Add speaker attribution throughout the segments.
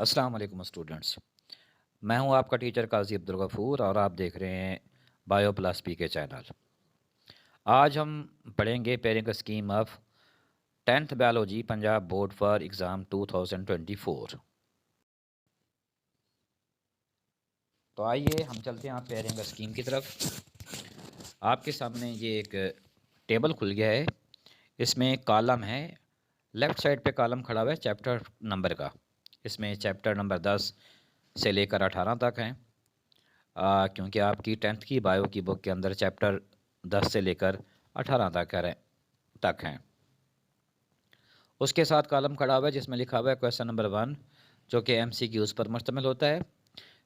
Speaker 1: अस्सलाम वालेकुम स्टूडेंट्स। मैं हूं आपका टीचर काजी अब्दुल गफूर और आप देख रहे हैं बायो प्लस पी के चैनल। आज हम पढ़ेंगे pairing scheme of 10th biology Punjab board for exam 2024। तो आइए हम चलते हैं पेयरिंग स्कीम की तरफ। आपके सामने ये एक टेबल खुल गया है। इसमें कॉलम है, लेफ़्ट साइड पे कॉलम खड़ा हुआ है चैप्टर नंबर का। इसमें चैप्टर नंबर 10 से लेकर 18 तक हैं। क्योंकि आपकी 10th की बायो की बुक के अंदर चैप्टर 10 से लेकर 18 तक हैं। उसके साथ कॉलम खड़ा हुआ है जिसमें लिखा हुआ है क्वेश्चन नंबर 1, जो कि MCQs पर मुश्तमिल होता है।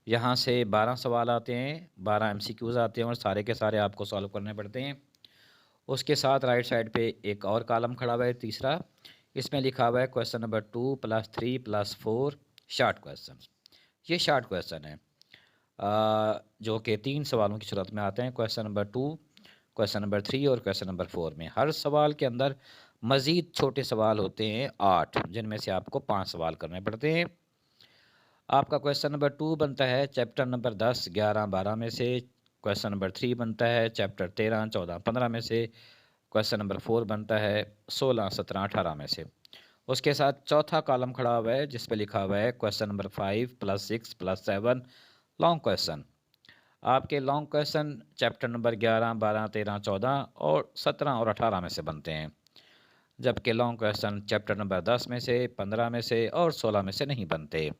Speaker 1: यहाँ से 12 सवाल आते हैं, 12 MCQs आते हैं और सारे के सारे आपको सॉल्व करने पड़ते हैं। उसके साथ राइट साइड पे एक और कॉलम खड़ा हुआ है तीसरा। इसमें लिखा हुआ है क्वेश्चन नंबर 2 + 3 + 4 शॉर्ट क्वेश्चन। ये शॉर्ट क्वेश्चन है जो कि 3 सवालों की सूरत में आते हैं। क्वेश्चन नंबर 2, क्वेश्चन नंबर 3 और क्वेश्चन नंबर 4 में हर सवाल के अंदर मज़ीद छोटे सवाल होते हैं 8, जिनमें से आपको 5 सवाल करने पड़ते हैं। आपका क्वेश्चन नंबर 2 बनता है चैप्टर नंबर 10, 11, 12 में से। क्वेश्चन नंबर 3 बनता है चैप्टर 13, 14, 15 में से। क्वेश्चन नंबर 4 बनता है 16, 17, 18 में से। उसके साथ चौथा कॉलम खड़ा हुआ है जिस पे लिखा हुआ है क्वेश्चन नंबर 5 + 6 + 7 लॉन्ग क्वेश्चन। आपके लॉन्ग क्वेश्चन चैप्टर नंबर 11, 12, 13, 14 और 17 और 18 में से बनते हैं, जबकि लॉन्ग क्वेश्चन चैप्टर नंबर 10 में से, 15 में से और 16 में से नहीं बनते।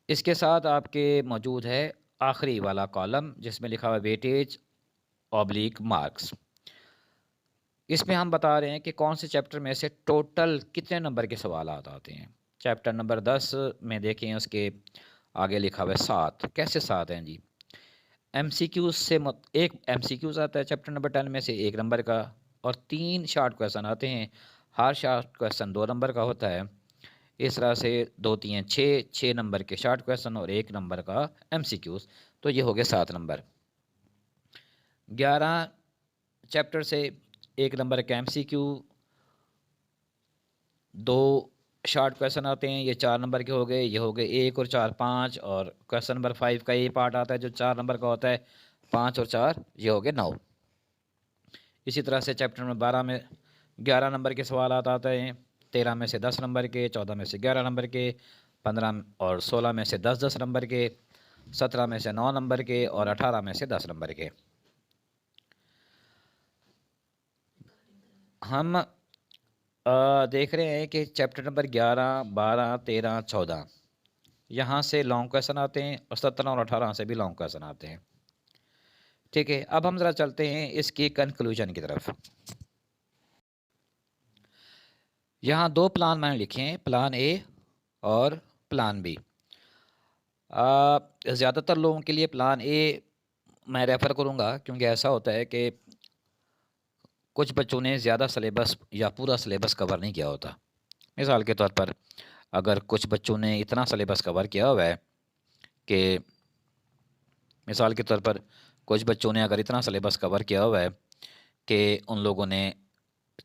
Speaker 1: इसके साथ आपके मौजूद है आखिरी वाला कॉलम जिसमें लिखा हुआ है वेटेज ऑब्लिक मार्क्स। इसमें हम बता रहे हैं कि कौन से चैप्टर में से टोटल कितने नंबर के सवाल आते हैं। चैप्टर नंबर 10 में देखें, उसके आगे लिखा हुआ है 7। कैसे 7 हैं जी? MCQs से एक MCQs आता है चैप्टर नंबर 10 में से 1 नंबर का, और 3 शॉर्ट क्वेश्चन आते हैं। हर शॉर्ट क्वेश्चन 2 नंबर का होता है। इस तरह से 2 3 6 नंबर के शॉर्ट क्वेश्चन और 1 नंबर का MCQs, तो ये हो गए 7 नंबर। 11 चैप्टर से 1 नंबर का MCQ, 2 शॉर्ट क्वेश्चन आते हैं, ये 4 नंबर के हो गए। ये हो गए 1 और 4 5, और क्वेश्चन नंबर 5 का ये पार्ट आता है जो 4 नंबर का होता है। 5 और 4 ये हो गए 9। इसी तरह से चैप्टर नंबर 12 में 11 नंबर के सवाल आते हैं। 13 में से 10 नंबर के, 14 में से 11 नंबर के, 15 और 16 में से 10-10 नंबर के, 17 में से 9 नंबर के और 18 में से 10 नंबर के। हम देख रहे हैं कि चैप्टर नंबर 11, 12, 13, 14 यहाँ से लॉन्ग क्वेश्चन आते हैं और 17 और 18 से भी लॉन्ग क्वेश्चन आते हैं। ठीक है, अब हम ज़रा चलते हैं इसकी कंक्लूजन की तरफ। यहाँ 2 प्लान मैंने लिखे हैं, प्लान ए और प्लान बी। ज़्यादातर लोगों के लिए प्लान ए मैं रेफ़र करूँगा, क्योंकि ऐसा होता है कि कुछ बच्चों ने ज़्यादा सिलेबस या पूरा सिलेबस कवर नहीं किया होता। मिसाल के तौर पर अगर कुछ बच्चों ने इतना सिलेबस कवर किया हुआ है कि मिसाल के तौर पर कुछ बच्चों ने अगर इतना सिलेबस कवर किया हुआ है कि उन लोगों ने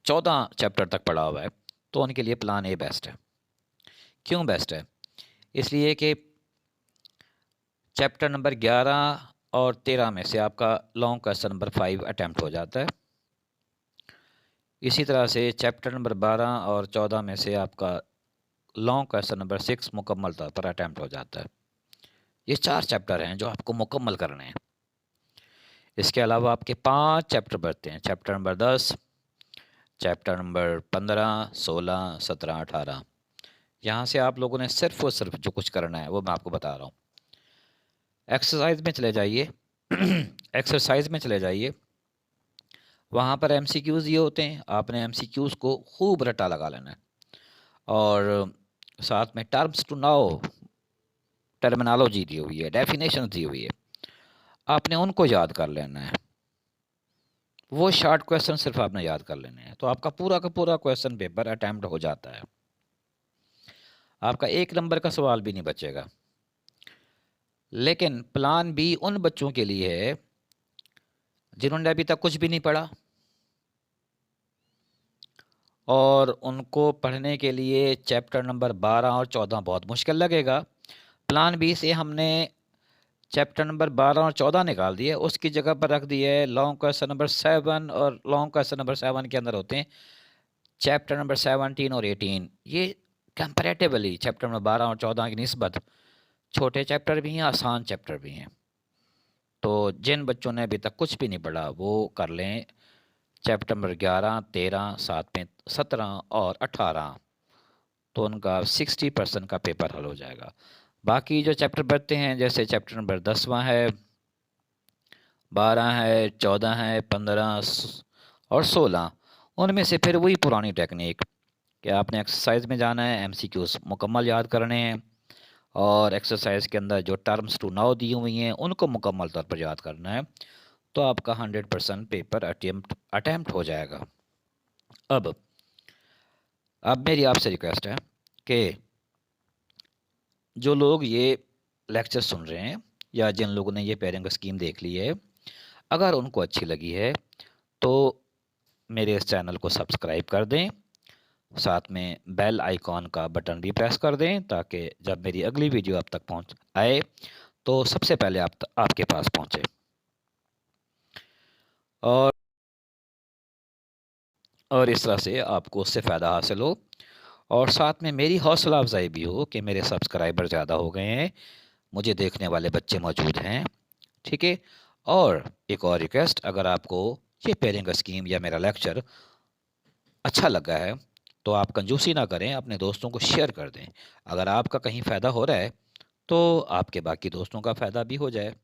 Speaker 1: 14 चैप्टर तक पढ़ा हुआ है, तो उनके लिए प्लान ए बेस्ट है। क्यों बेस्ट है? इसलिए कि चैप्टर नंबर 11 और 13 में से आपका लॉन्ग क्वेश्चन नंबर 5 अटैम्प्ट हो जाता है। इसी तरह से चैप्टर नंबर 12 और 14 में से आपका लॉन्ग क्वेश्चन नंबर 6 मुकम्मल तौर पर अटैम्प्ट हो जाता है। ये 4 चैप्टर हैं जो आपको मुकम्मल करने हैं। इसके अलावा आपके 5 चैप्टर बढ़ते हैं, चैप्टर नंबर 10, चैप्टर नंबर 15, 16, 17, 18। यहाँ से आप लोगों ने सिर्फ और सिर्फ जो कुछ करना है वो मैं आपको बता रहा हूँ। एक्सरसाइज में चले जाइए एक्सरसाइज में चले जाइए, वहाँ पर MCQs ये होते हैं। आपने MCQs को खूब रट्टा लगा लेना है, और साथ में टर्म्स टू नाउ टर्मिनोलॉजी दी हुई है, डेफिनेशन दी हुई है, आपने उनको याद कर लेना है। वो शॉर्ट क्वेश्चन सिर्फ आपने याद कर लेने हैं, तो आपका पूरा का पूरा क्वेश्चन पेपर अटैम्प्ट हो जाता है। आपका 1 नंबर का सवाल भी नहीं बचेगा। लेकिन प्लान बी उन बच्चों के लिए है जिन्होंने अभी तक कुछ भी नहीं पढ़ा, और उनको पढ़ने के लिए चैप्टर नंबर 12 और 14 बहुत मुश्किल लगेगा। प्लान बी से हमने चैप्टर नंबर 12 और 14 निकाल दिए, उसकी जगह पर रख दिए लॉन्ग क्वेश्चन नंबर 7, और लॉन्ग क्वेश्चन नंबर 7 के अंदर होते हैं चैप्टर नंबर 17 और 18। ये कंपैरेटिवली चैप्टर नंबर 12 और 14 की निस्बत छोटे चैप्टर भी हैं, आसान चैप्टर भी हैं। तो जिन बच्चों ने अभी तक कुछ भी नहीं पढ़ा वो कर लें चैप्टर नंबर 11, 13, 7 में 17 और 18, तो उनका 60% का पेपर हल हो जाएगा। बाकी जो चैप्टर बचते हैं, जैसे चैप्टर नंबर 10वां है, 12 है, 14 है, 15 और 16, उनमें से फिर वही पुरानी टेक्निक कि आपने एक्सरसाइज में जाना है, एमसीक्यूज मुकम्मल याद करने हैं, और एक्सरसाइज के अंदर जो टर्म्स टू नाउ दी हुई हैं उनको मुकम्मल तौर पर याद करना है, तो आपका 100% पेपर अटैम्प्ट हो जाएगा। अब मेरी आपसे रिक्वेस्ट है कि जो लोग ये लेक्चर सुन रहे हैं या जिन लोगों ने ये पेयरिंग स्कीम देख ली है, अगर उनको अच्छी लगी है तो मेरे इस चैनल को सब्सक्राइब कर दें, साथ में बेल आइकॉन का बटन भी प्रेस कर दें, ताकि जब मेरी अगली वीडियो आप तक पहुंच आए तो सबसे पहले आपके पास पहुंचे। और इस तरह से आपको उससे फ़ायदा हासिल हो, और साथ में मेरी हौसला अफजाई भी हो कि मेरे सब्सक्राइबर ज़्यादा हो गए हैं, मुझे देखने वाले बच्चे मौजूद हैं। ठीक है। और एक और रिक्वेस्ट, अगर आपको ये पेयरिंग स्कीम या मेरा लेक्चर अच्छा लगा है तो आप कंजूसी ना करें, अपने दोस्तों को शेयर कर दें। अगर आपका कहीं फ़ायदा हो रहा है तो आपके बाकी दोस्तों का फ़ायदा भी हो जाए।